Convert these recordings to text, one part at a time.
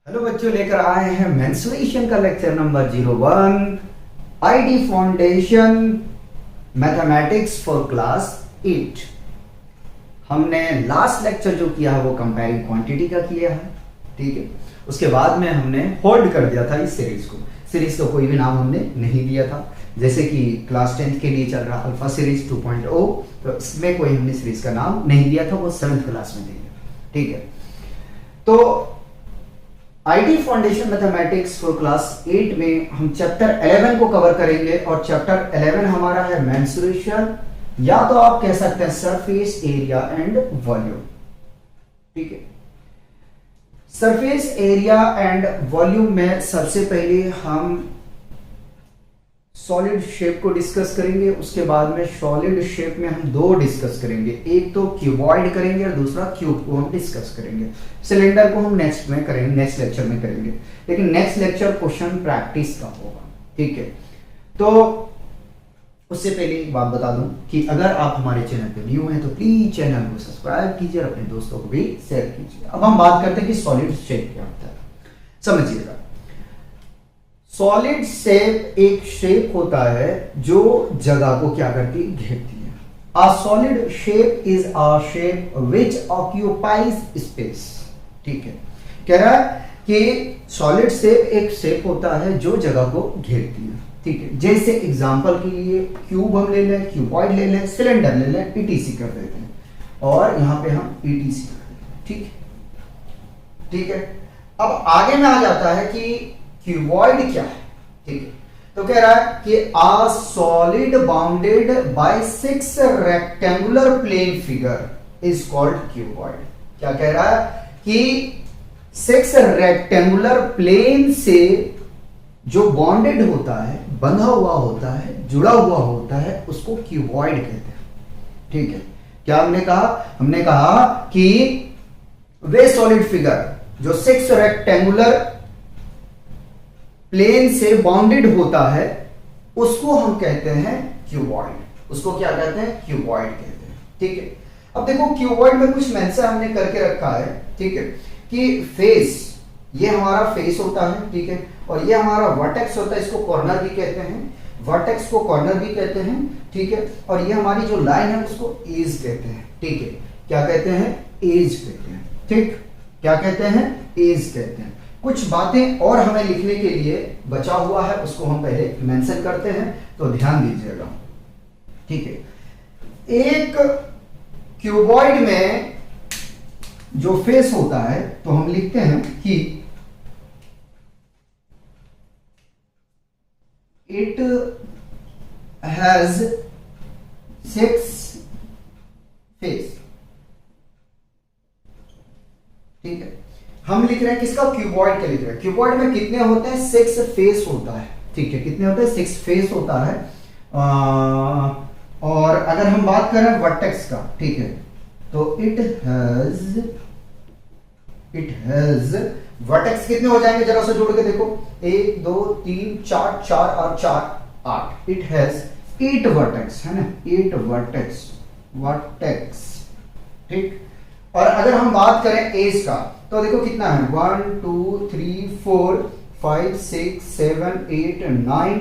Hello बच्चों, लेकर आए हैं मेंसुरेशन का lecture number 01 ID foundation mathematics for class 8। हमने लास्ट लेक्चर जो किया है वो कंपेयरिंग क्वांटिटी का किया है, ठीक है। उसके बाद में हमने होल्ड कर दिया था इस सीरीज को कोई भी नाम हमने नहीं दिया था। जैसे कि क्लास 10 के लिए चल रहा अल्फा सीरीज 2.0, तो इसमें कोई हमने सीरीज का नाम नहीं दिया था, वो 7th क्लास में देंगे, ठीक है। तो ID foundation mathematics for class 8 में हम चैप्टर 11 को कवर करेंगे और चैप्टर 11 हमारा है मेंसुरेशन, या तो आप कह सकते हैं सरफेस एरिया एंड वॉल्यूम, ठीक है। सरफेस एरिया एंड वॉल्यूम में सबसे पहले हम सॉलिड शेप को डिस्कस करेंगे, उसके बाद में सॉलिड शेप में हम दो डिस्कस करेंगे, एक तो क्यूबॉइड करेंगे और दूसरा क्यूब को हम डिस्कस करेंगे। सिलेंडर को हम नेक्स्ट लेक्चर में करेंगे, लेकिन नेक्स्ट लेक्चर क्वेश्चन प्रैक्टिस का होगा, ठीक है। तो उससे पहले एक बात बता दूं कि अगर आप हमारे चैनल पे न्यू हैं तो प्लीज चैनल को सब्सक्राइब कीजिए और अपने दोस्तों को भी शेयर कीजिए। अब हम बात करते हैं कि सॉलिड शेप क्या होता है, समझिएगा। सॉलिड शेप एक शेप होता है जो जगह को क्या करती है, घेरती है। A solid shape is a shape which occupies space, ठीक है। कह रहा है कि सॉलिड शेप एक शेप होता है जो जगह को घेरती है, ठीक है। जैसे एग्जांपल के लिए क्यूब हम ले लें, क्यूबॉइड ले लें, सिलेंडर ले लें, ईटीसी कर देते हैं और यहां पे हम ईटीसी कर देते हैं, ठीक है, ठीक है। अब आगे में आ जाता है कि क्यूबॉइड क्या है, ठीक है। तो कह रहा है कि a solid bounded by 6 rectangular plane figure is called cuboid. क्या कह रहा है कि 6 रेक्टेंगुलर प्लेन से जो बॉन्डेड होता है, बंधा हुआ होता है, जुड़ा हुआ होता है, उसको क्यूबॉइड कहते हैं, ठीक है। क्या हमने कहा कि वे सॉलिड फिगर जो 6 रेक्टेंगुलर प्लेन से बाउंडेड होता है उसको हम कहते हैं क्यूबॉइड। उसको क्या कहते हैं, क्यूबॉइड कहते हैं, ठीक है। अब देखो क्यूबॉइड में कुछ मेंशन हमने करके रखा है, ठीक है, कि फेस, ये हमारा फेस होता है, ठीक है, और ये हमारा वर्टेक्स होता है, इसको कॉर्नर भी कहते हैं, वर्टेक्स को कॉर्नर भी कहते हैं, ठीक है। और ये हमारी जो लाइन है उसको एज कहते हैं, ठीक है। क्या कहते हैं, एज कहते हैं, ठीक। क्या कहते हैं, एज कहते हैं। कुछ बातें और हमें लिखने के लिए बचा हुआ है, उसको हम पहले मेंशन करते हैं, तो ध्यान दीजिएगा, ठीक है। एक क्यूबॉइड में जो फेस होता है तो हम लिखते हैं कि इट हैज 6 फेस, ठीक है। हम लिख रहे हैं किसका, क्यूबॉइड का लिख रहे हैं। क्यूबॉइड में कितने होते हैं, 6 फेस होता है, ठीक है। कितने होते हैं, 6 फेस होता है। और अगर हम बात करें वर्टेक्स का, ठीक है, तो इट हैज वर्टेक्स कितने हो जाएंगे, जरा से जोड़ के देखो, 1 2 3 4, 4 और 4 8। इट हैज 8 वर्टेक्स, है ना, 8 वर्टेक्स, ठीक। और अगर हम बात करें एज का तो देखो कितना है, 1 2 3 4 5 6 7 8 9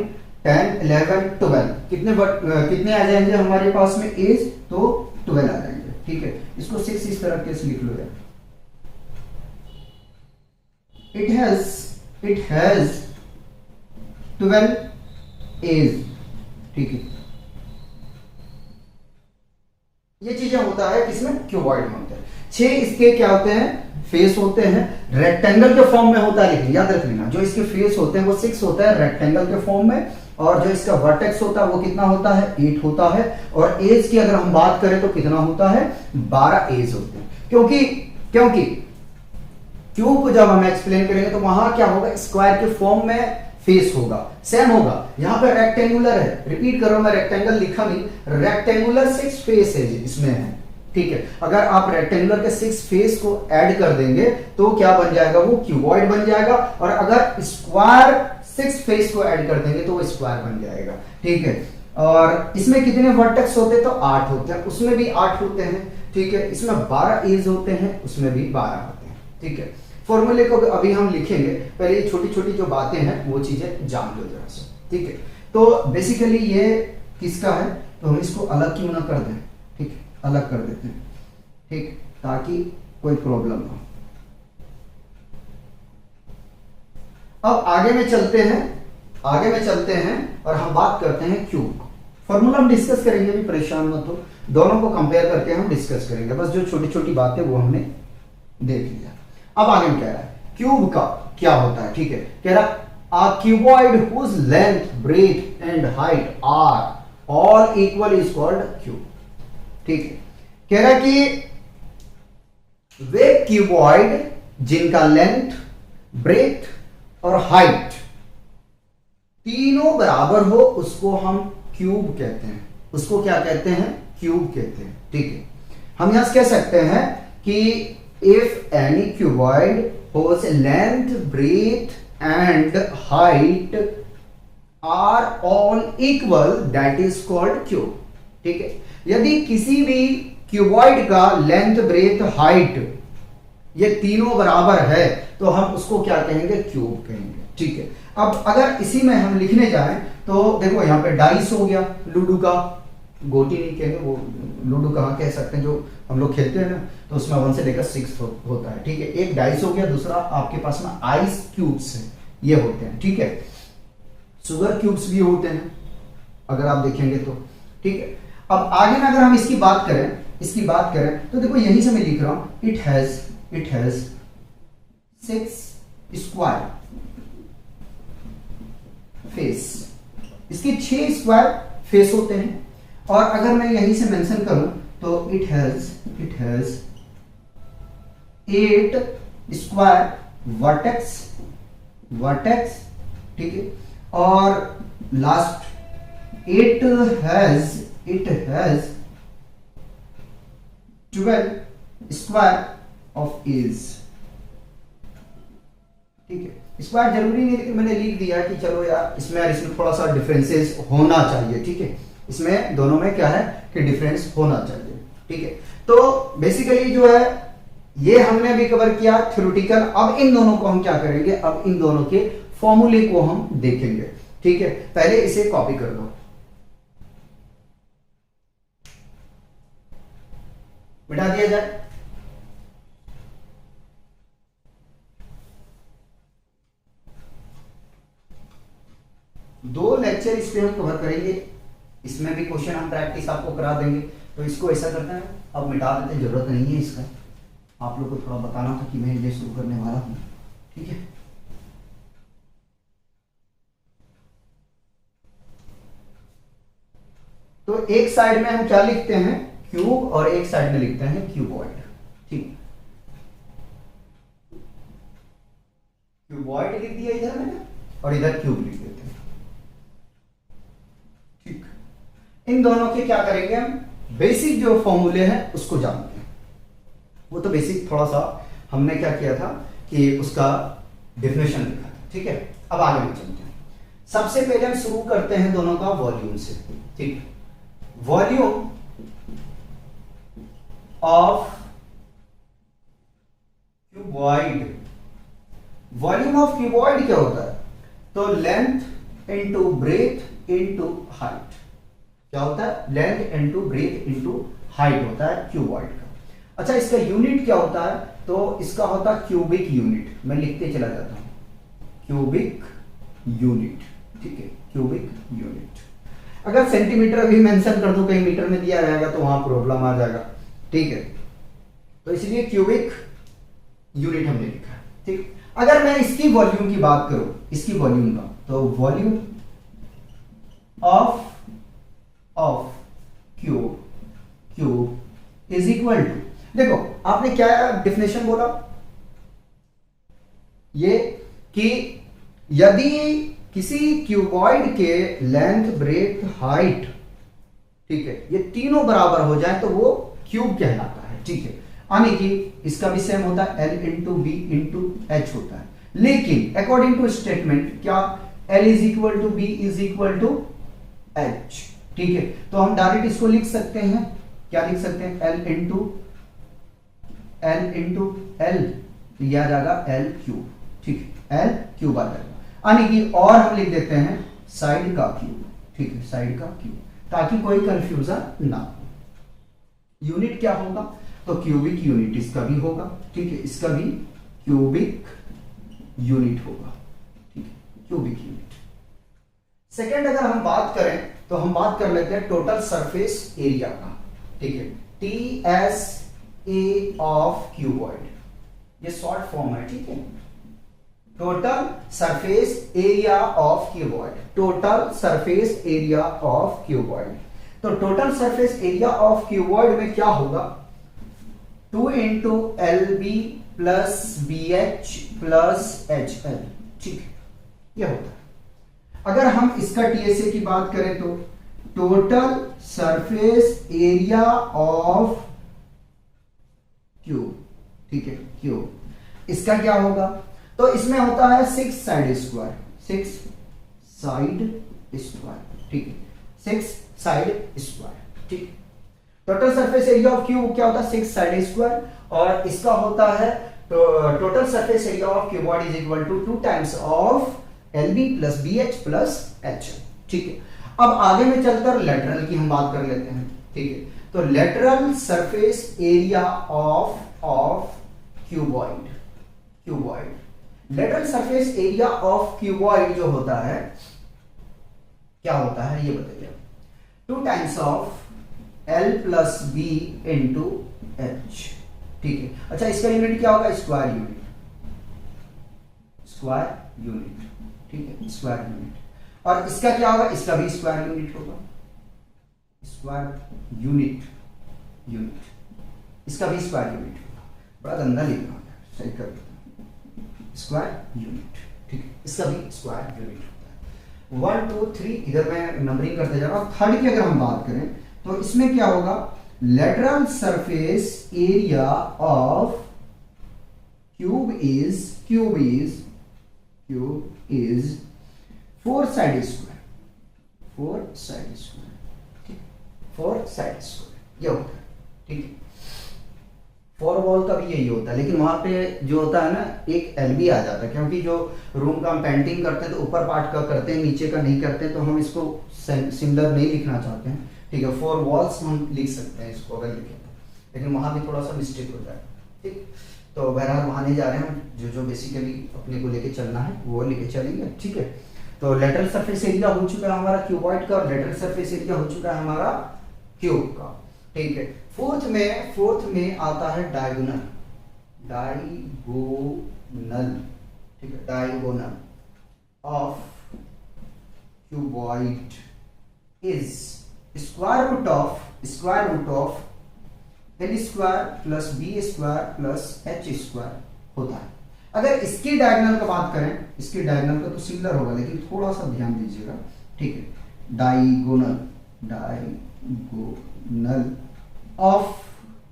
10 11 12। कितने आ जाएंगे हमारे पास में एज, तो 12 आ जाएंगे, ठीक है। इसको 6 इस तरह कैसे लिख लो यार, इट हैज 12 एज, ठीक है। ये चीजें होता है किसमें, क्यूबॉइड में होता है। 6 इसके क्या होते हैं, फेस होते हैं, रेक्टेंगल के फॉर्म में होता है, लेकिन याद रख लेना जो इसके फेस होते हैं वो 6 होता है रेक्टेंगल के फॉर्म में, और जो इसका वर्टेक्स होता है वो कितना होता है, 8 होता है। और एज की अगर हम बात करें तो कितना होता है, 12 एज होते हैं। क्योंकि क्यूब को जब हम एक्सप्लेन करेंगे तो वहां क्या होगा, स्क्वायर के फॉर्म में फेस होगा, सेम होगा। यहां पर रेक्टेंगुलर है, रिपीट करो, मैं रेक्टेंगल लिखा नहीं, रेक्टेंगुलर 6 फेस है इसमें है, ठीक है। अगर आप रेक्टेंगुलर के 6 फेस को ऐड कर देंगे तो क्या बन जाएगा, वो क्यूबॉइड बन जाएगा। और अगर स्क्वायर 6 फेस को ऐड कर देंगे तो वो स्क्वायर बन जाएगा, ठीक है। और इसमें कितने वर्टेक्स होते हैं, तो 8 होते हैं, उसमें भी 8 होते हैं, ठीक है। इसमें 12 एज होते हैं, उसमें भी 12 होते हैं, ठीक है। फॉर्मूले को अभी हम लिखेंगे, पहले ये छोटी छोटी जो बातें हैं वो चीजें जान लो जरा से, ठीक है। तो बेसिकली ये किसका है, तो हम इसको अलग क्यों ना कर दें, ठीक है, अलग कर देते हैं, ठीक, ताकि कोई प्रॉब्लम ना हो। अब आगे में चलते हैं, आगे में चलते हैं और हम बात करते हैं क्यूब। फॉर्मूला हम डिस्कस करेंगे, भी परेशान मत हो, दोनों को कंपेयर करके हम डिस्कस करेंगे, बस जो छोटी छोटी बातें वो हमने देख लिया। अब आगे में कह रहा है क्यूब का क्या होता है, ठीक है, कह रहा a cuboid whose length, breadth and height are all equal is called cube, ठीक है। कह रहा कि वे क्यूबॉइड जिनका लेंथ, ब्रेथ और हाइट तीनों बराबर हो उसको हम क्यूब कहते हैं, उसको क्या कहते हैं, क्यूब कहते हैं, ठीक है। हम यहां से कह सकते हैं कि if any cuboid whose length, breadth and height are all equal that is called cube, ठीक है। यदि किसी भी क्यूबॉइड का लेंथ, ब्रेथ, हाइट ये तीनों बराबर है तो हम उसको क्या कहेंगे, क्यूब कहेंगे, ठीक है। अब अगर इसी में हम लिखने जाएं तो देखो यहां पे डाइस हो गया, लूडो का, गोटी नहीं कहेंगे, वो लूडो कहाँ कह सकते हैं, जो हम लोग खेलते हैं ना, तो उसमें 1 से लेकर 6 होता है, ठीक है। एक डाइस हो गया, दूसरा आपके पास में आइस क्यूब्स है, ये होते हैं, ठीक है। शुगर क्यूब्स भी होते हैं अगर आप देखेंगे तो, ठीक है। अब आगे में अगर हम इसकी बात करें तो देखो यहीं से मैं लिख रहा हूं, इट हैज 6 स्क्वायर फेस, इसके 6 स्क्वायर फेस होते हैं। और अगर मैं यहीं से मेंशन करूं तो इट हैज 8 स्क्वायर वर्टेक्स, ठीक है। और last it has 12 square of edge, ठीक है। स्क्वायर जरूरी नहीं है कि मैंने लिख दिया कि चलो यार इसमें थोड़ा सा डिफरेंसेस होना चाहिए, ठीक है। इसमें दोनों में क्या है कि डिफरेंस होना चाहिए, ठीक है। तो बेसिकली जो है ये हमने भी कवर किया थ्योरेटिकल। अब इन दोनों को हम क्या करेंगे, अब इन दोनों के फॉर्मूले को हम देखेंगे, ठीक है। पहले इसे कॉपी कर लो, मिटा दिया जाए। दो लेक्चर इस पे हम कवर करेंगे, इसमें भी क्वेश्चन हम प्रैक्टिस आपको करा देंगे। तो इसको ऐसा करते हैं, अब मिटा देते हैं, जरूरत नहीं है इसका, आप लोग को थोड़ा बताना था कि मैं ये शुरू करने वाला हूं, ठीक है। तो एक साइड में हम क्या लिखते हैं, क्यूब, और एक साइड में लिखते हैं क्यूबॉइड, ठीक। क्यूबॉइड लिख दिया इधर मैंने और इधर क्यूब लिख देते हैं, ठीक। इन दोनों के क्या करेंगे हम, बेसिक जो फॉर्मूले हैं उसको जानते हैं। वो तो बेसिक थोड़ा सा हमने क्या किया था कि उसका डेफिनेशन लिखा था, ठीक है। अब आगे हम चलते हैं। सबसे पहले हम शुरू करते हैं दोनों का वॉल्यूम से, ठीक। Volume of cuboid, volume of cuboid क्या होता है, तो length into breadth into height, क्या होता है, length into breadth into height होता है क्यूबॉइड का। अच्छा, इसका यूनिट क्या होता है, तो इसका होता है क्यूबिक यूनिट, मैं लिखते चला जाता हूं, क्यूबिक यूनिट, ठीक है, क्यूबिक यूनिट। अगर सेंटीमीटर भी मेंशन कर दो, कहीं मीटर में दिया रहेगा तो वहां प्रॉब्लम आ जाएगा, ठीक है। तो इसलिए क्यूबिक यूनिट हमने लिखा है, ठीक। अगर मैं इसकी वॉल्यूम की बात करूं, इसकी वॉल्यूम का, तो volume of cube is equal to, देखो आपने क्या डेफिनेशन बोला, ये कि यदि किसी क्यूबॉइड के लेंथ, ब्रेथ, हाइट, ठीक है, ये तीनों बराबर हो जाए तो वो क्यूब कहलाता है, ठीक है। यानी कि इसका भी सेम होता है, L into B into H होता है। लेकिन अकॉर्डिंग टू स्टेटमेंट क्या, L is equal to B is equal to H, ठीक है। तो हम डायरेक्ट इसको लिख सकते हैं, क्या लिख सकते हैं, L इंटू L तो यह आ जाएगा एल क्यूब, ठीक है, एल क्यूब आ जाएगा। यानी कि और हम लिख देते हैं साइड का क्यूब, ठीक है, साइड का क्यूब, ताकि कोई कंफ्यूजन ना हो। यूनिट क्या होगा, तो क्यूबिक यूनिट इसका भी होगा, ठीक है, इसका भी क्यूबिक यूनिट होगा, ठीक है, क्यूबिक यूनिट। सेकेंड अगर हम बात करें तो हम बात कर लेते हैं टोटल सरफेस एरिया का, ठीक है, T S A of cuboid, ये शॉर्ट फॉर्म है, ठीक है, total surface area of cuboid, total surface area of cuboid. तो total surface area of cuboid में क्या होगा, 2 into L B plus B H plus H L, ठीक है, यह होता है। अगर हम इसका टीएसए की बात करें तो total surface area of cube, ठीक है, क्यूब, इसका क्या होगा, तो इसमें होता है 6 साइड स्क्वायर, 6 साइड स्क्वायर, ठीक है, 6 साइड स्क्वायर, ठीक। Total surface area of cube क्या होता है, 6 साइड स्क्वायर, और इसका होता है total surface area of cuboid is equal to 2 times of L B plus B H plus H, ठीक है। अब आगे में चलकर लेटरल की हम बात कर लेते हैं, ठीक है, तो lateral surface area of cuboid, cuboid, lateral surface area of cuboid जो होता है क्या होता है ये बताइए, 2 times of L plus B into H, ठीक है। अच्छा, इसका यूनिट क्या होगा, स्क्वायर यूनिट, स्क्वायर यूनिट, ठीक है, स्क्वायर यूनिट। और इसका क्या होगा, इसका भी स्क्वायर यूनिट होगा, स्क्वायर यूनिट, यूनिट, इसका भी स्क्वायर यूनिट होगा, बड़ा गंदा लिख रहा हूं, सही कर देता हूं, स्क्वायर यूनिट, ठीक है, इसका भी स्क्वायर यूनिट होता है। 1 2 3 इधर मैं नंबरिंग करते जा रहा हूं। थर्ड की अगर हम बात करें तो इसमें क्या होगा, lateral surface area of cube is 4 side square, 4 side square, ठीक, 4 साइड स्क्वायर ये होता है, ठीक है। 4 वॉल का भी यही होता है, लेकिन वहां पे जो होता है ना एक एलबी आ जाता है, क्योंकि जो रूम का हम पेंटिंग करते हैं तो ऊपर पार्ट का करते हैं, नीचे का नहीं करते हैं, तो हम इसको सिमिलर नहीं लिखना चाहते हैं, ठीक है। 4 वॉल्स हम लिख सकते हैं इसको अगर लिखें, लेकिन वहां भी थोड़ा सा मिस्टेक हो जाए, ठीक। तो बहरहाल वहां नहीं जा रहे हैं हम, जो बेसिकली अपने को लेके चलना है वो लेके चलेंगे, ठीक है। तो लेटरल सरफेस एरिया हो चुका है हमारा क्यूबॉइड का, और लेटरल सरफेस एरिया हो चुका है हमारा क्यूब का, ठीक है। फोर्थ में आता है डायगोनल, ठीक है, diagonal of cuboid is square root of L square plus B square plus H square होता है। अगर इसकी डायगोनल का बात करें, इसकी डायगोनल का तो सिमिलर होगा, लेकिन थोड़ा सा ध्यान दीजिएगा, ठीक है। Diagonal of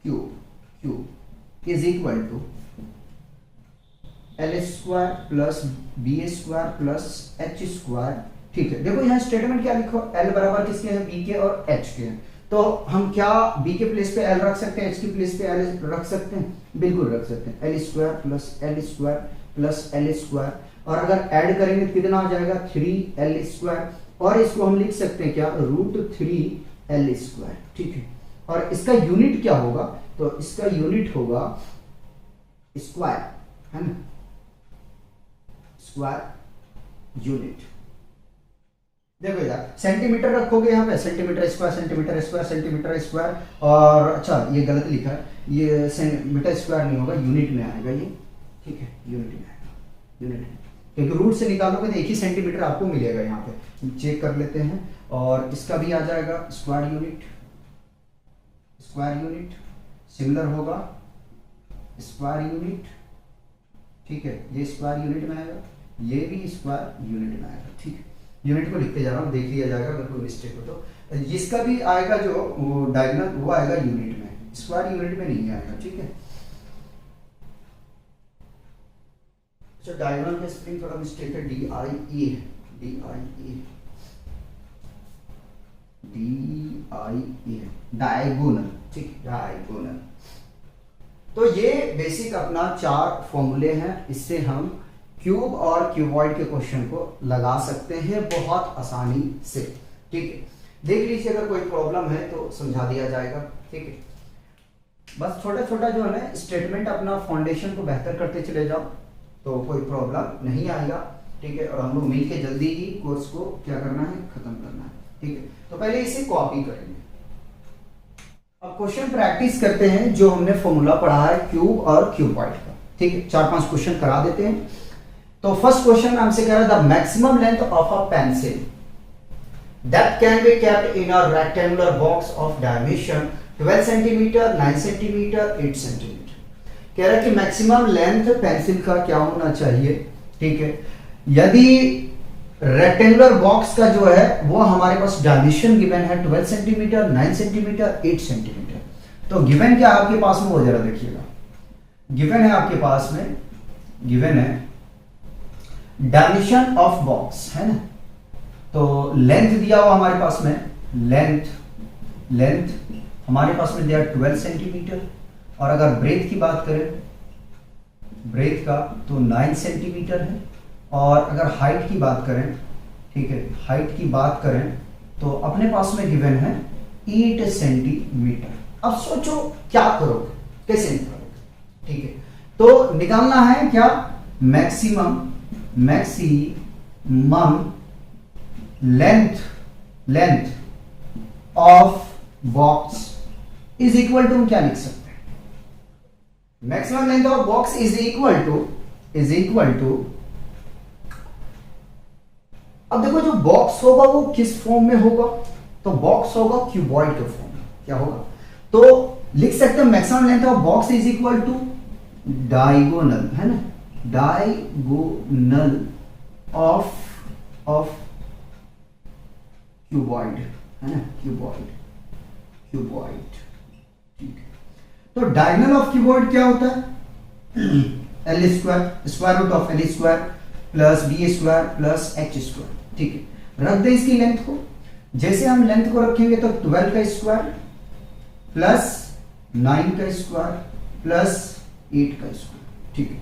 cube is equal to L square plus B square plus H square, ठीक है। देखो यहाँ स्टेटमेंट क्या लिखो, एल बराबर किसके हैं, बी के और एच के हैं, तो हम क्या बी के प्लेस पे एल रख सकते हैं, एच के प्लेस पे एल रख सकते हैं, बिल्कुल रख सकते हैं, L square plus L square, और अगर ऐड करेंगे तो कितना आ जाएगा, 3 स्क्वायर, और इसको हम लिख सकते हैं क्या, √3 स्क्वायर, ठीक है। और इसका यूनिट क्या होगा, तो इसका यूनिट होगा स्क्वायर, है ना, स्क्वायर यूनिट। देखो यार, सेंटीमीटर रखोगे यहाँ पे, सेंटीमीटर स्क्वायर, और अच्छा ये गलत लिखा है, ये मीटर स्क्वायर नहीं होगा, यूनिट में आएगा ये, ठीक है, यूनिट में आएगा, यूनिट में, क्योंकि रूट से निकालोगे तो एक ही सेंटीमीटर आपको मिलेगा, यहाँ पे चेक कर लेते हैं, और इसका भी आ जाएगा स्क्वायर यूनिट सिमिलर होगा स्क्वायर यूनिट, ठीक है, ये स्क्वायर यूनिट में आएगा, ये भी स्क्वायर यूनिट में आएगा, ठीक है। यूनिट को लिखते जा रहा हूँ, देख लिया जाएगा अगर कोई मिस्टेक हो तो। इसका भी आएगा जो डायगोनल, वो आएगा यूनिट में, स्क्वायर यूनिट में नहीं आएगा, ठीक है। अच्छा, डायगोनल में स्पेलिंग थोड़ा मिस्टेक है, DIE, डायगोनल, ठीक, डायगोनल, तो ये बेसिक अपना 4 फॉर्मूले हैं, इससे हम क्यूब और क्यूबॉइड के क्वेश्चन को लगा सकते हैं बहुत आसानी से। ठीक है, देख लीजिए, अगर कोई प्रॉब्लम है तो समझा दिया जाएगा। ठीक है, बस छोटा छोटा जो है ना स्टेटमेंट अपना फाउंडेशन को बेहतर करते चले जाओ तो कोई प्रॉब्लम नहीं आएगा। ठीक है, और हम लोग मिलके जल्दी ही कोर्स को क्या करना है, खत्म करना है। ठीक है, तो पहले इसे कॉपी करेंगे। अब क्वेश्चन प्रैक्टिस करते हैं जो हमने फॉर्मूला पढ़ा है क्यूब और क्यूबॉइड का। ठीक है, 4-5 क्वेश्चन करा देते हैं। तो फर्स्ट क्वेश्चन हमसे कह रहा है the maximum length of a pencil that can be kept in a rectangular box of dimension 12 cm, 9 cm, 8 cm। कह रहा है कि मैक्सिमम लेंथ पेंसिल का क्या होना चाहिए। ठीक है, यदि रेक्टेंगुलर बॉक्स का जो है वो हमारे पास डायमेंशन गिवन है 12 सेंटीमीटर, 9 सेंटीमीटर, 8 सेंटीमीटर। तो गिवन क्या आपके पास में, वो जरा देखिएगा। गिवन है आपके पास में, गिवन है डायमेंशन ऑफ बॉक्स, है ना। तो लेंथ दिया हुआ हमारे पास में, लेंथ हमारे पास में दिया 12 सेंटीमीटर, और अगर ब्रेथ की बात करें, ब्रेथ का तो 9 सेंटीमीटर है, और अगर हाइट की बात करें, ठीक है, हाइट की बात करें तो अपने पास में गिवन है 8 सेंटीमीटर। अब सोचो क्या करोगे, कैसे निकालोगे। ठीक है, तो निकालना है क्या, maximum length of box is equal to, क्या लिख सकते हैं, maximum length of box is equal to अब देखो जो बॉक्स होगा वो किस फॉर्म में होगा, तो बॉक्स होगा क्यूबॉइड के फॉर्म में। क्या होगा, तो लिख सकते हैं maximum length of box is equal to diagonal, है ना, डायगोनल ऑफ क्यूबॉइड, है ना, क्यूबॉइड। ठीक है, तो डायगोनल ऑफ क्यूबॉइड क्या होता है, L square, square root of L square plus B square plus H square. ठीक है, रख दे इसकी लेंथ को। जैसे हम लेंथ को रखेंगे तो 12 का स्क्वायर प्लस 9 का स्क्वायर प्लस 8 का स्क्वायर। ठीक है,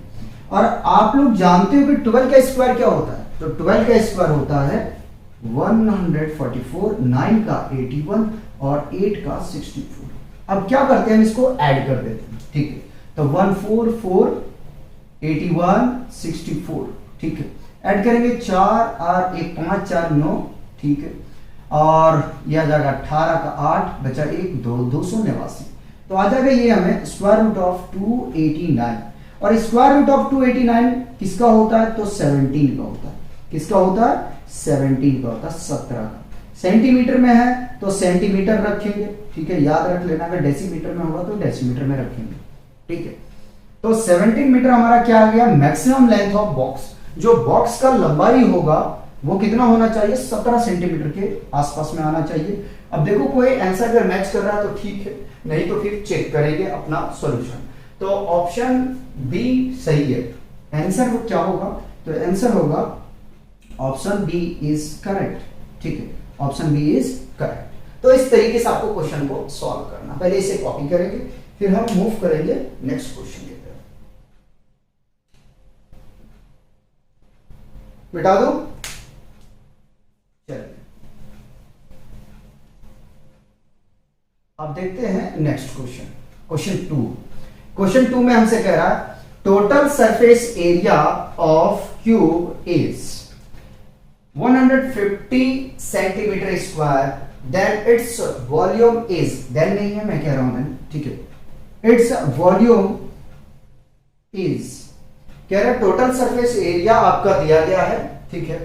और आप लोग जानते हो कि 12 का स्क्वायर क्या होता है, तो 12 का स्क्वायर होता है 144, 9 का 81 और 8 का 64। अब क्या करते हैं, हम इसको ऐड कर देते हैं। ठीक है, तो 144, 81, 64। ठीक है, ऐड करेंगे 4 और 1 5 4 9। ठीक है, और यह आ जाएगा 18 का 8 बचा 1 2 289। तो आ जाएगा ये हमें स्क्वायर रूट ऑफ 289, और स्क्वायर रूट ऑफ 289 किसका होता है, तो 17 का होता है। किसका होता है, 17 का होता है, 17 का। सेंटीमीटर में है तो सेंटीमीटर रखेंगे। ठीक है, याद रख लेना, अगर डेसीमीटर में होगा तो डेसीमीटर में रखेंगे। ठीक है, तो 17 मीटर हमारा क्या आ गया, मैक्सिमम लेंथ ऑफ बॉक्स। जो बॉक्स का लंबाई होगा वो कितना होना चाहिए, 17 सेंटीमीटर के आसपास में आना चाहिए। अब देखो कोई आंसर अगर मैच कर रहा है तो ठीक है, नहीं तो फिर चेक करेंगे अपना सॉल्यूशन। तो ऑप्शन बी सही है। आंसर क्या होगा, तो आंसर होगा ऑप्शन बी इज करेक्ट। ठीक है, ऑप्शन बी इज करेक्ट। तो इस तरीके से आपको क्वेश्चन को सॉल्व करना, पहले इसे कॉपी करेंगे फिर हम मूव करेंगे नेक्स्ट क्वेश्चन की तरफ। मिटा दो, चलिए अब देखते हैं नेक्स्ट क्वेश्चन, क्वेश्चन 2। क्वेश्चन 2 में हमसे कह रहा है total surface area of cube is 150 centimetre square, then it's volume is, then नहीं है, मैं कह रहा हूं मैंने, ठीक है, इट्स वॉल्यूम इज, कह रहा है टोटल सरफेस एरिया आपका दिया गया है। ठीक है,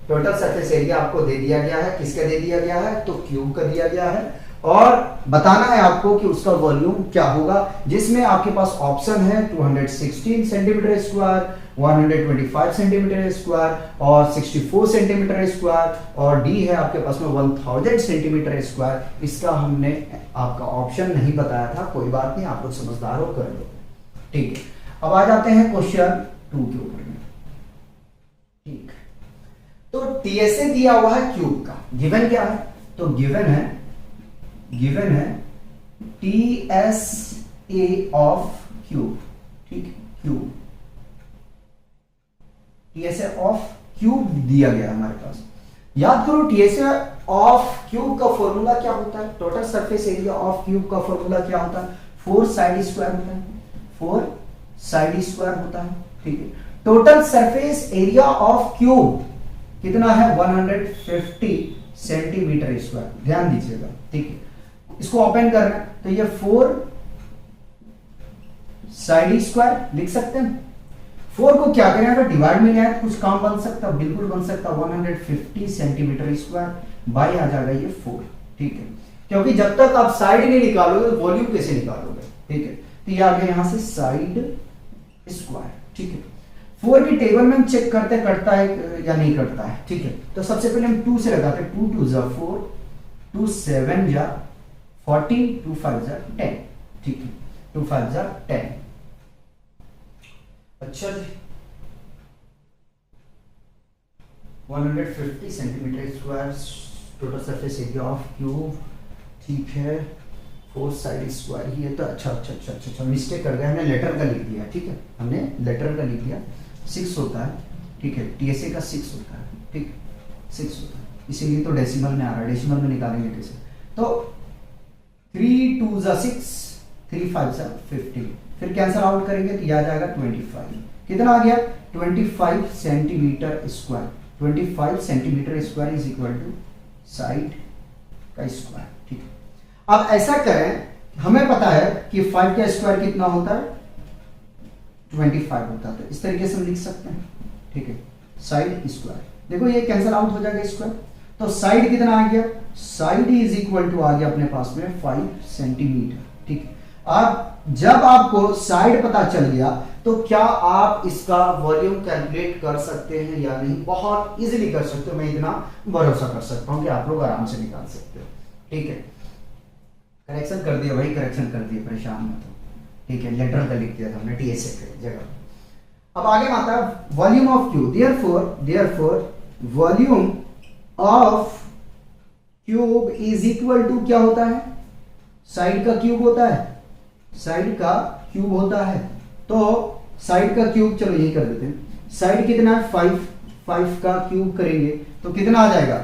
टोटल सरफेस एरिया आपको दे दिया गया है, किसका दे दिया गया है, तो क्यूब का दिया गया है, और बताना है आपको कि उसका वॉल्यूम क्या होगा, जिसमें आपके पास ऑप्शन है 216 सेंटीमीटर स्क्वायर, 125 सेंटीमीटर स्क्वायर और 64 सेंटीमीटर स्क्वायर, और डी है आपके पास में 1000 सेंटीमीटर स्क्वायर। इसका हमने आपका ऑप्शन नहीं बताया था, कोई बात नहीं, आप लोग समझदार हो, कर लो। ठीक है, अब आ जाते हैं क्वेश्चन 2 के ऊपर में। ठीक, तो टीएसए दिया हुआ है क्यूब का, गिवन क्या है, तो गिवन है टीएसए ऑफ क्यूब, ठीक है, क्यूब, टीएसए ऑफ क्यूब दिया गया हमारे पास। याद करो टीएसए ऑफ क्यूब का फॉर्मूला क्या होता है, total surface area of cube का फॉर्मूला क्या होता है, 4 साइड स्क्वायर होता है, 4 साइड स्क्वायर होता है, ठीक है। Total surface area of cube कितना है, 150 सेंटीमीटर स्क्वायर, ध्यान दीजिएगा, ठीक है। इसको ओपन करना है तो ये 4 साइड स्क्वायर लिख सकते हैं। 4 को क्या करें, अगर डिवाइड में लिया तो कुछ काम बन सकता, बिल्कुल बन सकता, 150 सेंटीमीटर स्क्वायर बाई आ जाएगा ये 4, ठीक है। क्योंकि जब तक आप साइड नहीं निकालोगे तो वॉल्यूम कैसे निकालोगे, ठीक है। तो ये आ गया यहां से साइड स्क्वायर, ठीक है। 4 की टेबल में हम चेक करते करता है या नहीं करता है, ठीक है। तो सबसे पहले हम 2 से लगाते हैं, 2 2 जा 4, 2 7 जा 40, 2 5 जा 10, ठीक है, 2 5 जा 10। अच्छा जी, 150 centimetre square total surface area of cube, ठीक है, 4 साइड स्क्वायर ही है। तो अच्छा मिस्टेक कर गया, हमने लेटर का लिख दिया, ठीक है, हमने लेटर का लिख दिया, 6 होता है, ठीक है, टीएसए का 6 होता है, ठीक, 6 होता है, इसीलिए तो डेसिमल में आ रहा है, डेसिमल में निकालेंगे कैसे, तो 3 2 जा 6, 3 5 जा 15, फिर कैंसल आउट करेंगे तो यह आ जाएगा 25, कितना आ गया, 25 centimetre square, 25 centimetre square is equal to side का स्क्वायर, ठीक है। अब ऐसा करें, हमें पता है कि 5 का स्क्वायर कितना होता है, 25 होता है, तो इस तरीके से हम लिख सकते हैं, ठीक है, साइड स्क्वायर। देखो ये कैंसल आउट हो जाएगा स्क्वायर, तो साइड कितना आ गया, साइड इज इक्वल टू आ गया अपने पास में 5 सेंटीमीटर, ठीक है। अब जब आपको साइड पता चल गया तो क्या आप इसका वॉल्यूम कैलकुलेट कर सकते हैं या नहीं, बहुत इजीली कर सकते हो, मैं इतना भरोसा कर सकता हूं कि आप लोग आराम से निकाल सकते हो, ठीक है। करेक्शन कर दिया भाई, करेक्शन कर दिया, परेशान मत हो, ठीक है, लेटर का लिख दिया था हमने टीएसए की जगह। अब आगे आता है volume of cube, therefore volume of cube is equal to क्या होता है, साइड का क्यूब होता है, साइड का क्यूब होता है, तो साइड का क्यूब चलो यही कर देते हैं, साइड कितना है 5 का क्यूब करेंगे तो कितना आ जाएगा,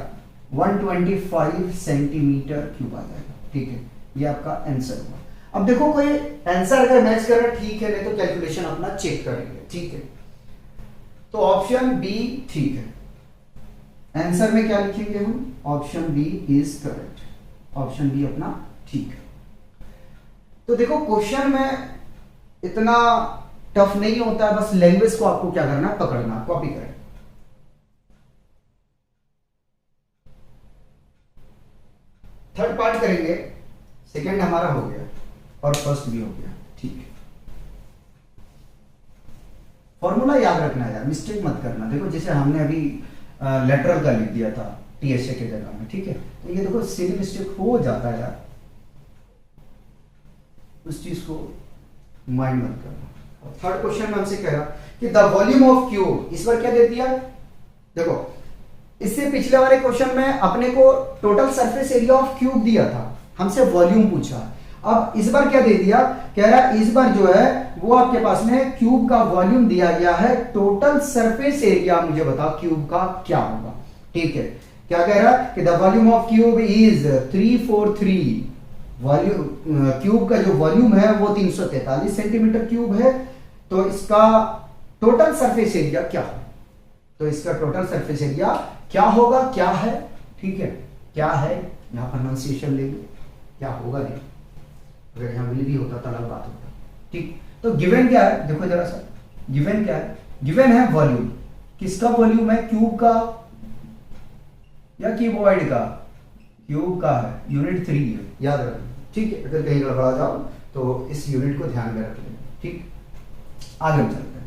125 सेंटीमीटर क्यूब आ जाएगा, ठीक है, ये आपका आंसर हुआ। अब देखो कोई आंसर अगर मैच कर रहा ठीक है, नहीं तो कैलकुलेशन अपना चेक करेंगे, ठीक है। तो ऑप्शन बी ठीक है, आंसर में क्या लिखेंगे हम, option B is correct, option B अपना ठीक है। तो देखो क्वेश्चन में इतना टफ नहीं होता है, बस लैंग्वेज को आपको क्या करना है, पकड़ना, कॉपी करें। थर्ड पार्ट करेंगे, सेकंड हमारा हो गया और फर्स्ट भी हो गया, ठीक है। फॉर्मूला याद रखना यार, मिस्टेक मत करना। देखो जैसे हमने अभी लेटरल का लिख दिया था टीएसए के जगह में, ठीक है, तो ये देखो सिली मिस्टेक हो जाता है यार, उस चीज को माइंड मत करना। थर्ड क्वेश्चन में हमसे कह रहा कि द वॉल्यूम ऑफ क्यूब, इस बार क्या दे दिया, देखो इससे पिछले वाले क्वेश्चन में अपने को total surface area of cube दिया था, हमसे वॉल्यूम पूछा। अब इस बार क्या दे दिया, कह रहा है इस बार जो है वो आपके पास में क्यूब का वॉल्यूम दिया गया है, टोटल सरफेस एरिया मुझे बताओ क्यूब का क्या होगा, ठीक है। क्या कह रहा है कि the volume of cube is 343, volume cube का जो वॉल्यूम है वो 343 सेंटीमीटर क्यूब है, तो इसका टोटल सरफेस एरिया क्या है, तो इसका टोटल सरफेस एरिया क्या होगा, क्या है, ठीक है, क्या है, यहां प्रोनाउंसिएशन लेंगे, क्या होगा नहीं, अगर यहां विल भी होता तो अलग बात होता, ठीक। तो गिवन क्या है, देखो जरा सा, गिवन क्या है, गिवन है वॉल्यूम, किसका वॉल्यूम है, क्यूब का या क्यूबॉइड का, क्यूब का है, यूनिट 3 है, याद रखना, ठीक है। अगर कहीं गड़बड़ा जाओ तो इस यूनिट को ध्यान में रख लें, ठीक। आगे हम चलते हैं,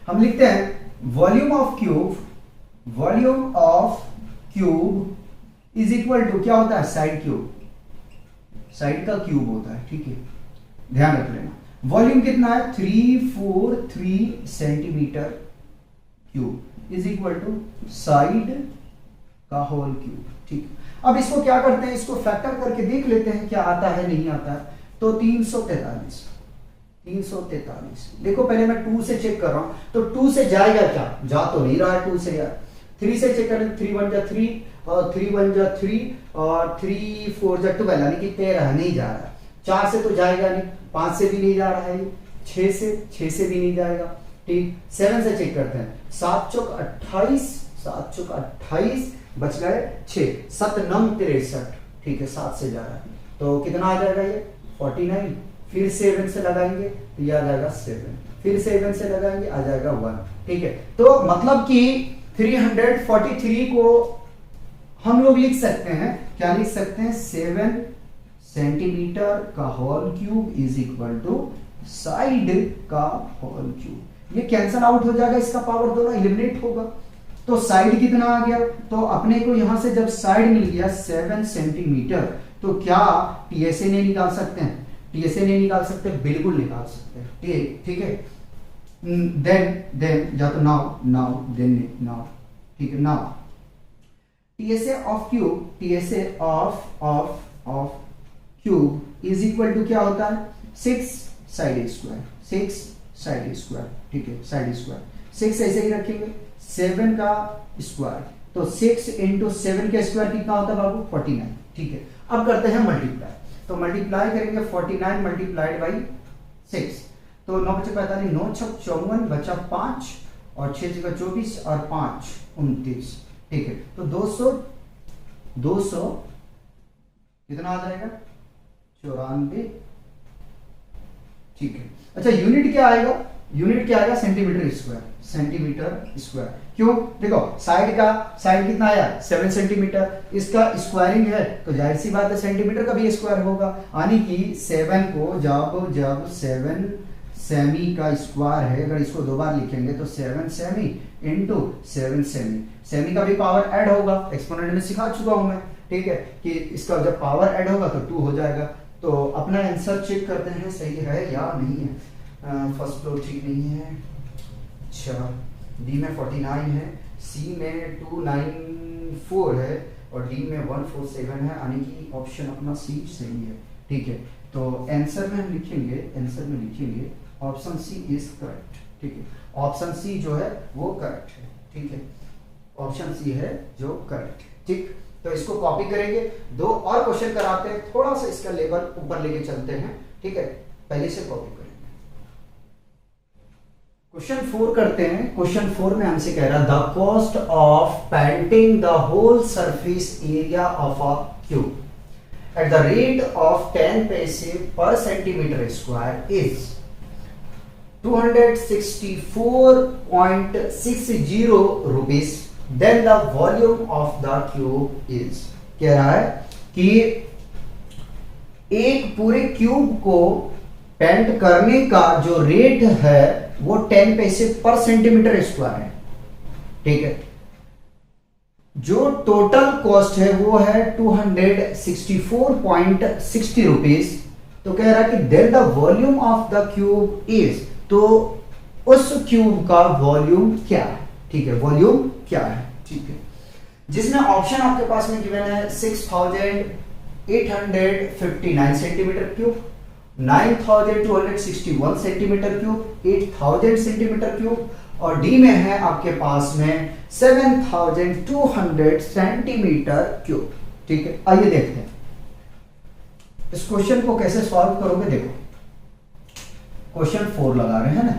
हम लिखते हैं volume of cube, volume of cube is equal to क्या होता है, साइड क्यूब, साइड का क्यूब होता है, ठीक है, ध्यान रख लेना। वॉल्यूम कितना है, 343 centimetre cube is equal to side का होल क्यूब, ठीक। अब इसको क्या करते हैं, इसको फैक्टर करके देख लेते हैं क्या आता है नहीं आता है, तो 343 343। देखो पहले मैं 2 से चेक कर रहा हूं, तो 2 से जाएगा क्या, जा तो नहीं रहा है 2 से यार। 3 से चेक करें, 3 1 जा 3 और 3 1 जा 3 और 3 4 जा 12, यानी कि 13 नहीं जा रहा है। 4 से तो जाएगा नहीं, 5 से भी नहीं जा रहा है, 6 से भी नहीं जाएगा, ठीक। 7 से चेक करते हैं, 7 चौक 28, 7 चौक 28, बच गए 6, 7 9 63, ठीक है, 7 से जा रहा है, तो कितना आ जाएगा ये 49। फिर 7 से लगाएंगे तो ये आ जाएगा 7, फिर 7 से लगाएंगे आ जाएगा 1, ठीक है। तो मतलब कि 343 को हम लोग लिख सकते हैं, क्या लिख सकते हैं, 7 सेंटीमीटर का whole cube is equal to side का होल क्यूब। ये कैंसल आउट हो जाएगा, इसका पावर दोनों एलिमिनेट होगा, तो साइड कितना आ गया, तो अपने को यहां से जब साइड मिल गया 7 सेंटीमीटर, तो क्या टीएसए नहीं निकाल सकते हैं, टीएसए नहीं निकाल सकते, बिल्कुल निकाल सकते हैं, ठीक है। देन या तो नाउ देन, ठीक है। Now TSA of cube, TSA of cube is equal to क्या होता है, 6 साइड स्क्वायर, 6 साइड स्क्वायर, ठीक है, साइड स्क्वायर 6 ऐसे ही रखेंगे, 7 का स्क्वायर, तो 6 इंटू 7 का स्क्वायर कितना होता है बाबू, 49, ठीक है। अब करते हैं मल्टीप्लाई, तो मल्टीप्लाई करेंगे 49 मल्टीप्लाइड बाई 6, तो 9 बचे 45, 9 छक 54, बचा 5 और 6 जगह 24 और 5 29, ठीक है। तो 200 कितना आ जाएगा, 94, ठीक है। अच्छा यूनिट क्या आएगा, यूनिट क्या आएगा, सेंटीमीटर स्क्वायर, सेंटीमीटर स्क्वायर। क्यों, देखो साइड कितना आया 7 सेंटीमीटर, इसका स्क्वायरिंग है तो जाहिर सी बात है सेंटीमीटर का भी स्क्वायर होगा, यानी कि 7 को जब 7 सेमी का स्क्वायर है, अगर इसको 2 बार लिखेंगे तो 7 सेमी इंटू 7 सेमी, सेमी का भी पावर ऐड होगा, एक्सपोनेंट में सिखा चुका हूं मैं, ठीक है, कि इसका जब पावर ऐड होगा तो 2 हो जाएगा। तो अपना आंसर चेक करते हैं सही है या नहीं है। फर्स्ट फ्लोर ठीक नहीं है, अच्छा डी में 49 है, सी में 294 है और डी में 147 है, यानी कि ऑप्शन अपना सी सही है, ठीक है। तो आंसर में हम लिखेंगे ऑप्शन सी इज करेक्ट, ठीक है, ऑप्शन सी जो है वो करेक्ट है, ठीक है, ऑप्शन सी है जो करेक्ट है, ठीक। तो इसको कॉपी करेंगे, 2 और क्वेश्चन कराते हैं, थोड़ा सा इसका लेवल ऊपर लेके चलते हैं, ठीक है, पहले से कॉपी करेंगे। क्वेश्चन 4 करते हैं। क्वेश्चन 4 में हमसे कह रहा the cost of painting the whole surface area of a cube at the rate of 10 paise per centimetre square is 264.60 rupees, then the volume of the cube is, कह रहा है कि एक पूरे क्यूब को पेंट करने का जो रेट है वो 10 पैसे पर सेंटीमीटर स्क्वायर है, ठीक है। जो टोटल कॉस्ट है वो है 264.60 रुपीज, तो कह रहा है कि then the volume of the cube is, तो उस क्यूब का वॉल्यूम क्या है, ठीक है, वॉल्यूम क्या है, ठीक है, जिसमें ऑप्शन आपके पास में गिवन है 6859 centimetre cube, 9261 centimetre cube, 8000 centimetre cube, और डी में है आपके पास में 7200 सेंटीमीटर क्यूब, ठीक है। आइए देखते हैं इस क्वेश्चन को कैसे सॉल्व करोगे। देखो क्वेश्चन 4 लगा रहे हैं ना,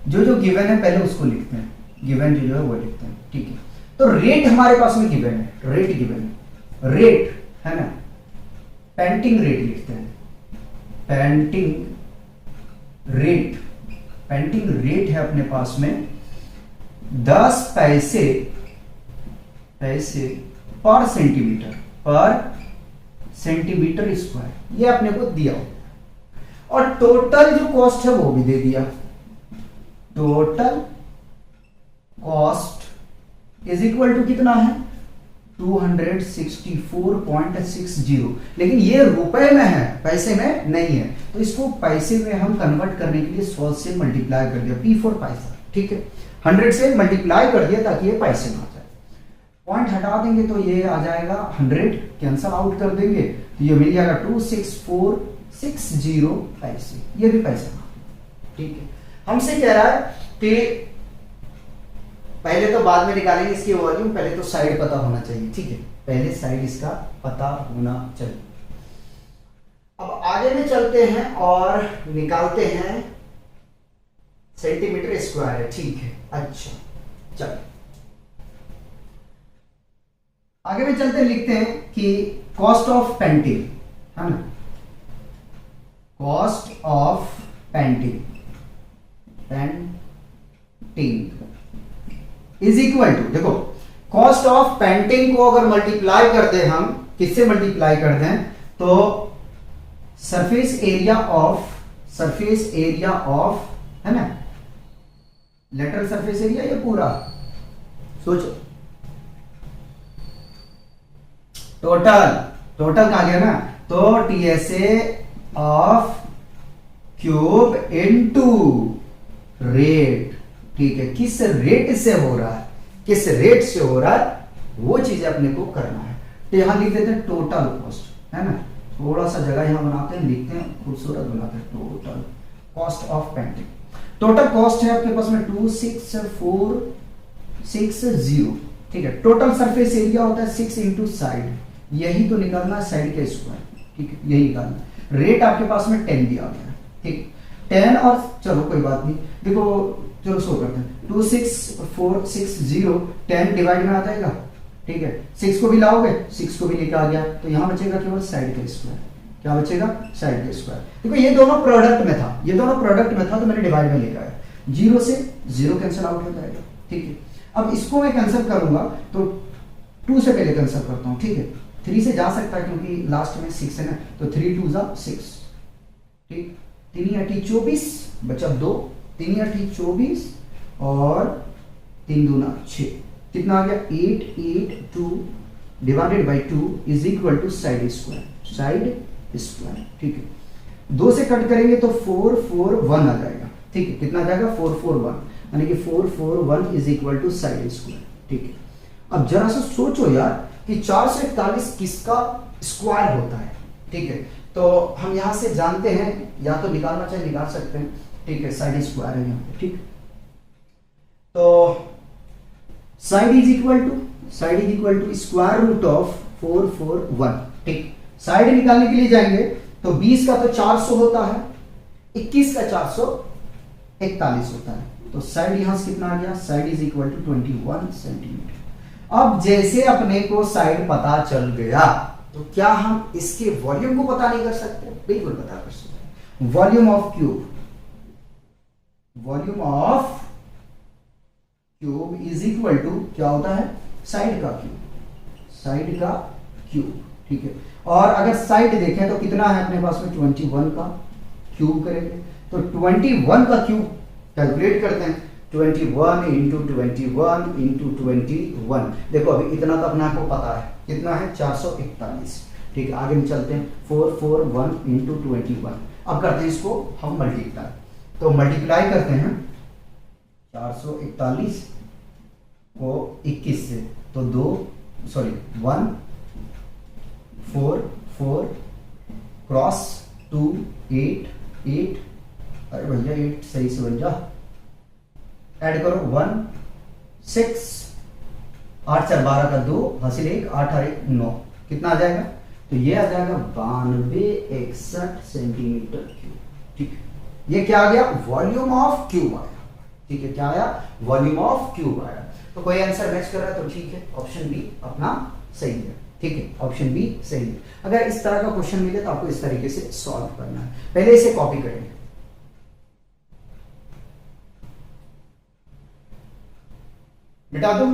जो गिवन है पहले उसको लिखते हैं, गिवन जो है वो लिखते हैं, ठीक है। तो रेट हमारे पास में गिवन है, रेट गिवन है, रेट है ना, पेंटिंग रेट लिखते हैं, पेंटिंग रेट है अपने पास में 10 पैसे पर सेंटीमीटर स्क्वायर, ये अपने को दिया हो, और टोटल जो कॉस्ट है वो भी दे दिया, total cost is equal to कितना है 264.60, लेकिन ये रुपए में है, पैसे में नहीं है, तो इसको पैसे में हम कन्वर्ट करने के लिए 100 से मल्टीप्लाई कर दिया, P4 पैसा, ठीक है, 100 से मल्टीप्लाई कर दिया ताकि ये पैसे में आ जाए, पॉइंट हटा देंगे तो ये आ जाएगा 100, कैंसल आउट कर देंगे तो ये मिल जाएगा 26460 पैसे, ये भी पैसे में, ठीक है। हमसे कह रहा है कि पहले तो बाद में निकालेंगे इसकी वॉल्यूम, पहले तो साइड पता होना चाहिए, ठीक है, पहले साइड इसका पता होना चाहिए। अब आगे में चलते हैं और निकालते हैं सेंटीमीटर स्क्वायर है, ठीक है। अच्छा चल आगे में चलते लिखते हैं कि कॉस्ट ऑफ पेंटिंग, है ना, cost of painting is equal to, देखो कॉस्ट ऑफ पेंटिंग को अगर मल्टीप्लाई कर दें, हम किससे मल्टीप्लाई कर दें, तो सरफेस एरिया ऑफ, है ना, लेटरल सरफेस एरिया, ये पूरा सोचो, टोटल कहा गया ना, तो TSA of cube into rate, ठीक है, किस रेट से हो रहा है, वो चीज अपने को करना है। तो यहां लिख देते हैं टोटल कॉस्ट, है ना, थोड़ा सा जगह यहां बनाते हैं, लिखते हैं, खूबसूरत बनाते हैं, total cost of painting. Total cost है आपके पास में 26460, ठीक है। टोटल सरफेस एरिया होता है 6 इंटू साइड, यही तो निकालना है, साइड के स्क्वायर, ठीक है, यही निकालना। रेट आपके पास में 10 दिया गया, ठीक, 10 और चलो कोई बात नहीं, देखो चलो सो करते हैं, 26460 10 डिवाइड में आ जाएगा, ठीक है, 6 को भी लाओगे, 6 को भी लेकर आ गया, तो यहां बचेगा केवल साइड का स्क्वायर। क्या बचेगा? साइड का स्क्वायर। देखो ये दोनों प्रोडक्ट में था, तो मैंने डिवाइड में लेकर आया, 0 से 0 कैंसिल आउट हो जाएगा, ठीक है। अब इसको मैं कैंसिल करूंगा तो 2 से पहले कैंसिल करता हूं, ठीक है, 3 से जा सकता है क्योंकि लास्ट में 6 है ना, तो 3 2 6, ठीक, 3 8 24 बचा 2, 3 8 24 और 3 2 6, कितना आ गया 882 divided by 2 is equal to side square, ठीक है। 2 से कट करेंगे तो 441 आ जाएगा, ठीक है, कितना आ जाएगा 441, यानी कि 441 is equal to side square, ठीक है। अब जरा सा सोचो यार कि 441 किसका स्क्वायर होता है, ठीक है, तो हम यहां से जानते हैं, या तो निकालना चाहे निकाल सकते हैं, ठीक है, साइड स्क्वायर है यहां पे, ठीक। तो side is equal to square root of 441, ठीक। साइड निकालने के लिए जाएंगे तो 20 का तो 400 होता है, 21 का 441 होता है, तो साइड यहां से कितना आ गया, side is equal to 21 centimetre. अब जैसे अपने को साइड पता चल गया तो क्या हम इसके वॉल्यूम को पता नहीं कर सकते? बिल्कुल पता कर सकते हैं। Volume of cube is equal to क्या होता है, साइड का क्यूब, ठीक है। और अगर साइड देखें तो कितना है अपने पास में, 21 का क्यूब करेंगे, तो 21 का क्यूब कैलकुलेट करते हैं, 21 इंटू 21, देखो अभी इतना तो अपना को पता है, कितना है 441, ठीक है। आगे में चलते हैं, 441 इंटू 21, अब करते हैं इसको हम मल्टीप्लाई, तो मल्टीप्लाई करते हैं 441 को 21 से, तो 1 4 4 क्रॉस 2 8 8, अरे भैया 8 सही से बन जा, ऐड करो 1 6 8 4 12 का 2 हासिल 1 8 और 1 9, कितना आ जाएगा, तो ये आ जाएगा 9261 सेंटीमीटर क्यूब, ठीक है। ये क्या आ गया, वॉल्यूम ऑफ क्यूब आया, ठीक है, क्या आया, वॉल्यूम ऑफ क्यूब आया। तो कोई आंसर मैच कर रहा है तो ठीक है, ऑप्शन बी अपना सही है, ठीक है, ऑप्शन बी सही है। अगर इस तरह का क्वेश्चन मिले तो आपको इस तरीके से सॉल्व करना है, पहले इसे कॉपी करेंगे, मिटा दो,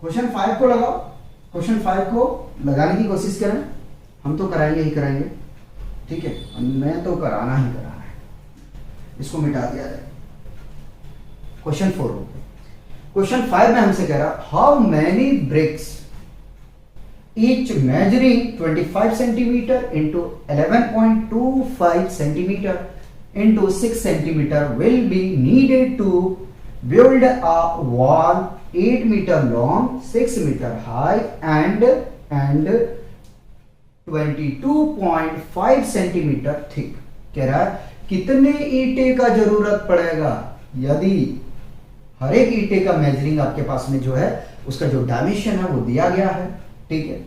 क्वेश्चन 5 को लगाओ, क्वेश्चन 5 को लगाने की कोशिश करें, हम तो कराएंगे ही कराएंगे, ठीक है, मैं तो कराना ही कराना है, इसको मिटा दिया जाए। क्वेश्चन 4 हो गया। क्वेश्चन 5 में हमसे कह रहा, how many bricks each measuring 25 centimeter into 11.25 centimeter into 6 centimeter will be needed to build a wall 8 meter long, 6 meter high and and 22.5 centimetre thick. कह रहा है कितने ईंटे का जरूरत पड़ेगा यदि हर एक ईंटे का मेजरिंग आपके पास में जो है उसका जो डायमेंशन है वो दिया गया है। ठीक है,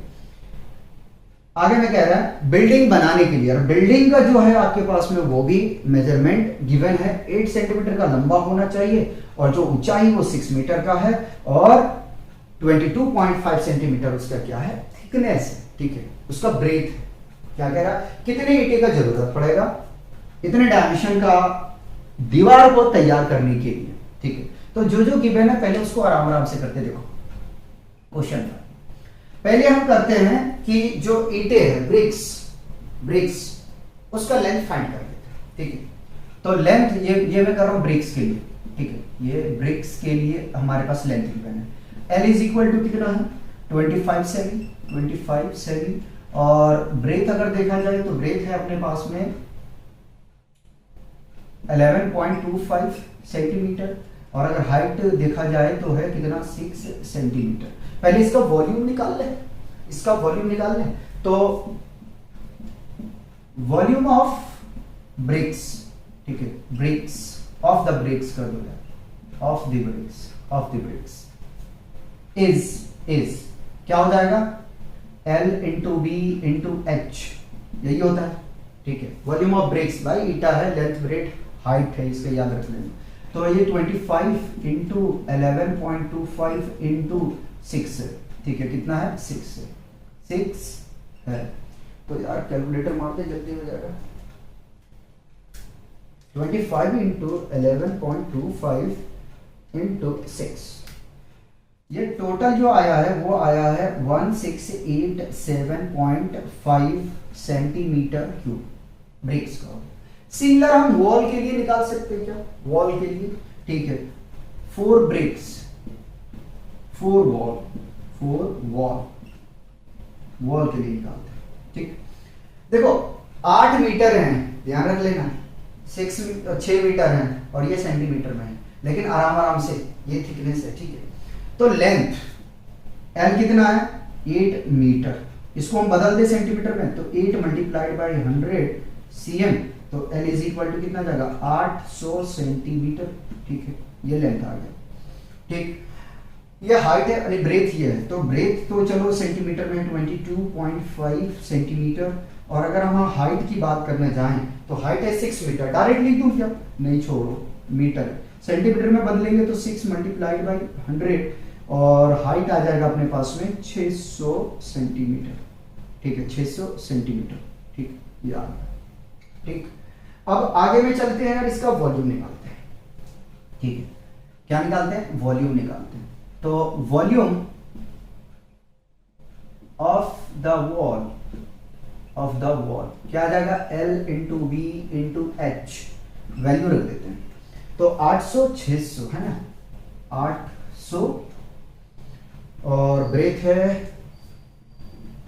आगे में कह रहा है बिल्डिंग बनाने के लिए, और बिल्डिंग का जो है आपके पास में वो भी मेजरमेंट गिवन है। 8 सेंटीमीटर का लंबा होना चाहिए और जो ऊंचाई वो 6 मीटर का है और 22.5 सेंटीमीटर उसका क्या है, थिकनेस है। ठीक है, उसका ब्रेथ है। क्या कह रहा है, कितने ईंटे का जरूरत पड़ेगा इतने डायमेंशन का दीवार को तैयार करने के लिए। ठीक है, तो जो गिवन है पहले उसको आराम आराम से करते देखो। क्वेश्चन पहले हम करते हैं कि जो ईंटे हैं ब्रिक्स उसका लेंथ फाइंड कर लेते हैं। ठीक है, तो लेंथ ये मैं कर रहा हूं ब्रिक्स के लिए। ठीक है, ये ब्रिक्स के लिए हमारे पास लेंथ गिवन है। L इज इक्वल टू कितना है 25 सेमी और ब्रेथ अगर देखा जाए तो ब्रेथ है अपने पास में 11.25 सेंटीमीटर और अगर हाइट देखा जाए तो है कितना 6 सेंटीमीटर। पहले इसका वॉल्यूम निकाल लें, तो वॉल्यूम ऑफ ब्रिक्स, ठीक है, ब्रिक्स ऑफ द ब्रिक्स कर दो, ऑफ द ब्रिक्स इज क्या हो जाएगा L into B into H, यही होता है। ठीक है, वॉल्यूम ऑफ ब्रिक्स भाई ईटा है, लेंथ ब्रेथ हाइट है, इसका याद रख लेना। तो ये 25 इंटू 11.25 इंटू 6 है। ठीक है, कितना है 6 है। तो यार कैलकुलेटर मारते जल्दी हो जाएगा। 25 इंटू 11.25 इंटू 6, ये टोटल जो आया है वो आया है 1687.5 सेंटीमीटर क्यूब ब्रिक्स का। सिमिलर हम वॉल के लिए निकाल सकते हैं क्या, वॉल के लिए। ठीक है, 4 ब्रिक्स 4 वॉल के लिए निकालते हैं। ठीक, देखो 8 मीटर हैं, ध्यान रख लेना, 6 मीटर हैं और ये सेंटीमीटर में है, लेकिन आराम आराम से ये थिकनेस है। ठीक है, तो लेंथ L कितना है 8 मीटर, इसको हम बदल दे सेंटीमीटर में, तो 8 मल्टीप्लाइड बाई 100 cm, तो L इज इक्वल टू कितना जाएगा 800 सेंटीमीटर। ठीक है, ये लेंथ आ गया। ठीक, ये हाइट है और ब्रेथ ये है, तो ब्रेथ तो चलो सेंटीमीटर में 22.5 सेंटीमीटर, और अगर हम हाइट की बात करने जाएं तो हाइट है 6 मीटर। डायरेक्ट लिख दूं क्या, नहीं छोड़ो, मीटर सेंटीमीटर में बदलेंगे तो 6 मल्टीप्लाइड बाई 100 और हाइट आ जाएगा अपने पास में 600 सेंटीमीटर। ठीक है, 600 सेंटीमीटर। ठीक, ये आ गया। ठीक, अब आगे में चलते हैं और इसका वॉल्यूम निकालते हैं। ठीक है, क्या निकालते हैं, वॉल्यूम निकालते हैं। तो वॉल्यूम ऑफ द वॉल क्या आ जाएगा L into B into H, value रख देते हैं। तो 800 600 है ना, 800 और ब्रेथ है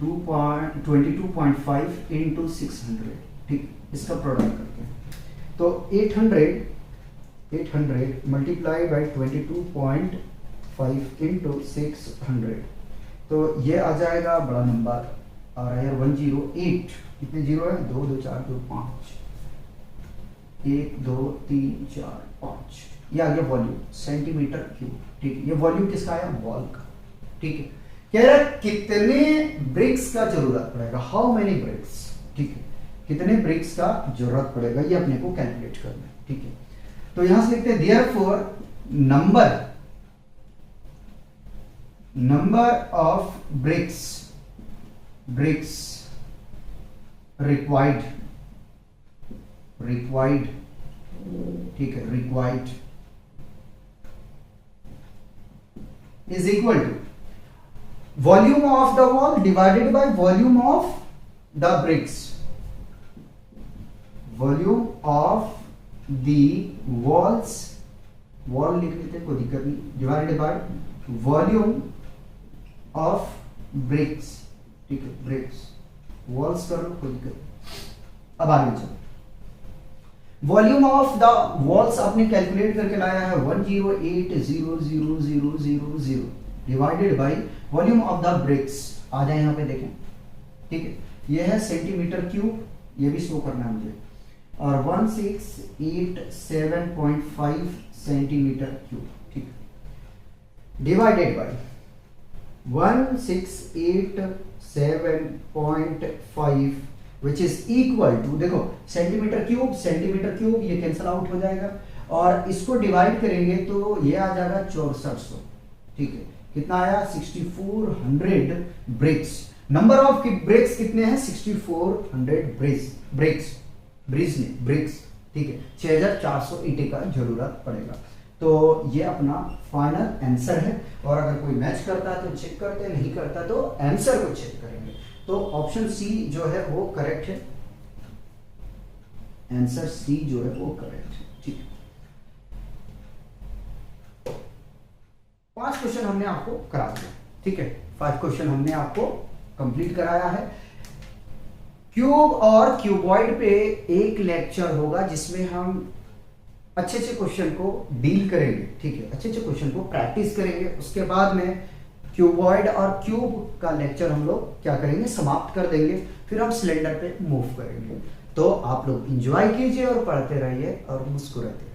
22.5 इंटू 600। ठीक, इसका प्रोडक्ट करते हैं, तो 800 मल्टीप्लाई बाई 22.5 इंटू 600, तो ये आ जाएगा, बड़ा नंबर आ रहा है 108। कितने जीरो है, 2 2 4 2 5, 1 2 3 4 5, ये आ गया वॉल्यूम सेंटीमीटर क्यूब। ठीक है, ये वॉल्यूम किसका आया, वॉल का। ठीक है, कह रहा है कितने ब्रिक्स का जरूरत पड़ेगा, हाउ मेनी ब्रिक्स। ठीक है, कितने ब्रिक्स का जरूरत पड़ेगा ये अपने को कैलकुलेट करना है। ठीक है, तो यहां से लिखते हैं therefore number of bricks required, ठीक है, required is equal to volume of the wall divided by volume of the bricks. Volume of the walls, wall लिख लेते हैं, कोई दिक्कत नहीं, divided by volume of bricks. ठीक है, ब्रिक्स वॉल्स कर लो, कोई दिक्कत नहीं। अब आगे चलो, वॉल्यूम ऑफ द वॉल्स आपने कैलकुलेट करके लाया है 108,000,000 divided by volume of the bricks आ जाए यहाँ पे देखें, ठीक है, ये है सेंटीमीटर क्यूब, ये भी शो करना है मुझे, और 1687.5 सेंटीमीटर क्यूब, ठीक, divided by 1687.5 which is equal to, देखो सेंटीमीटर क्यूब ये कैंसल आउट हो जाएगा, और इसको डिवाइड करेंगे तो ये आ जाएगा 6400, ठीक है, कितना आया 6400 ब्रिक्स। नंबर ऑफ ब्रिक्स कितने हैं 6400 ब्रिक्स, ठीक है, 6400 ईंटे का जरूरत पड़ेगा। तो ये अपना फाइनल आंसर है, और अगर कोई मैच करता है तो चेक करते, नहीं करता तो आंसर को चेक करेंगे। तो ऑप्शन सी जो है वो करेक्ट है, आंसर सी जो है वो करेक्ट है, ठीक है। 5 क्वेश्चन हमने आपको करा दिया, ठीक है, 5 क्वेश्चन हमने आपको कंप्लीट कराया है। क्यूब और क्यूबॉइड पे एक लेक्चर होगा जिसमें हम अच्छे क्वेश्चन को डील करेंगे, ठीक है, अच्छे क्वेश्चन को प्रैक्टिस करेंगे। उसके बाद में क्यूबॉइड और क्यूब का लेक्चर हम लोग क्या करेंगे, समाप्त कर देंगे, फिर हम सिलेंडर पे मूव करेंगे। तो आप लोग एंजॉय कीजिए और पढ़ते रहिए और मुस्कुराते रहिए।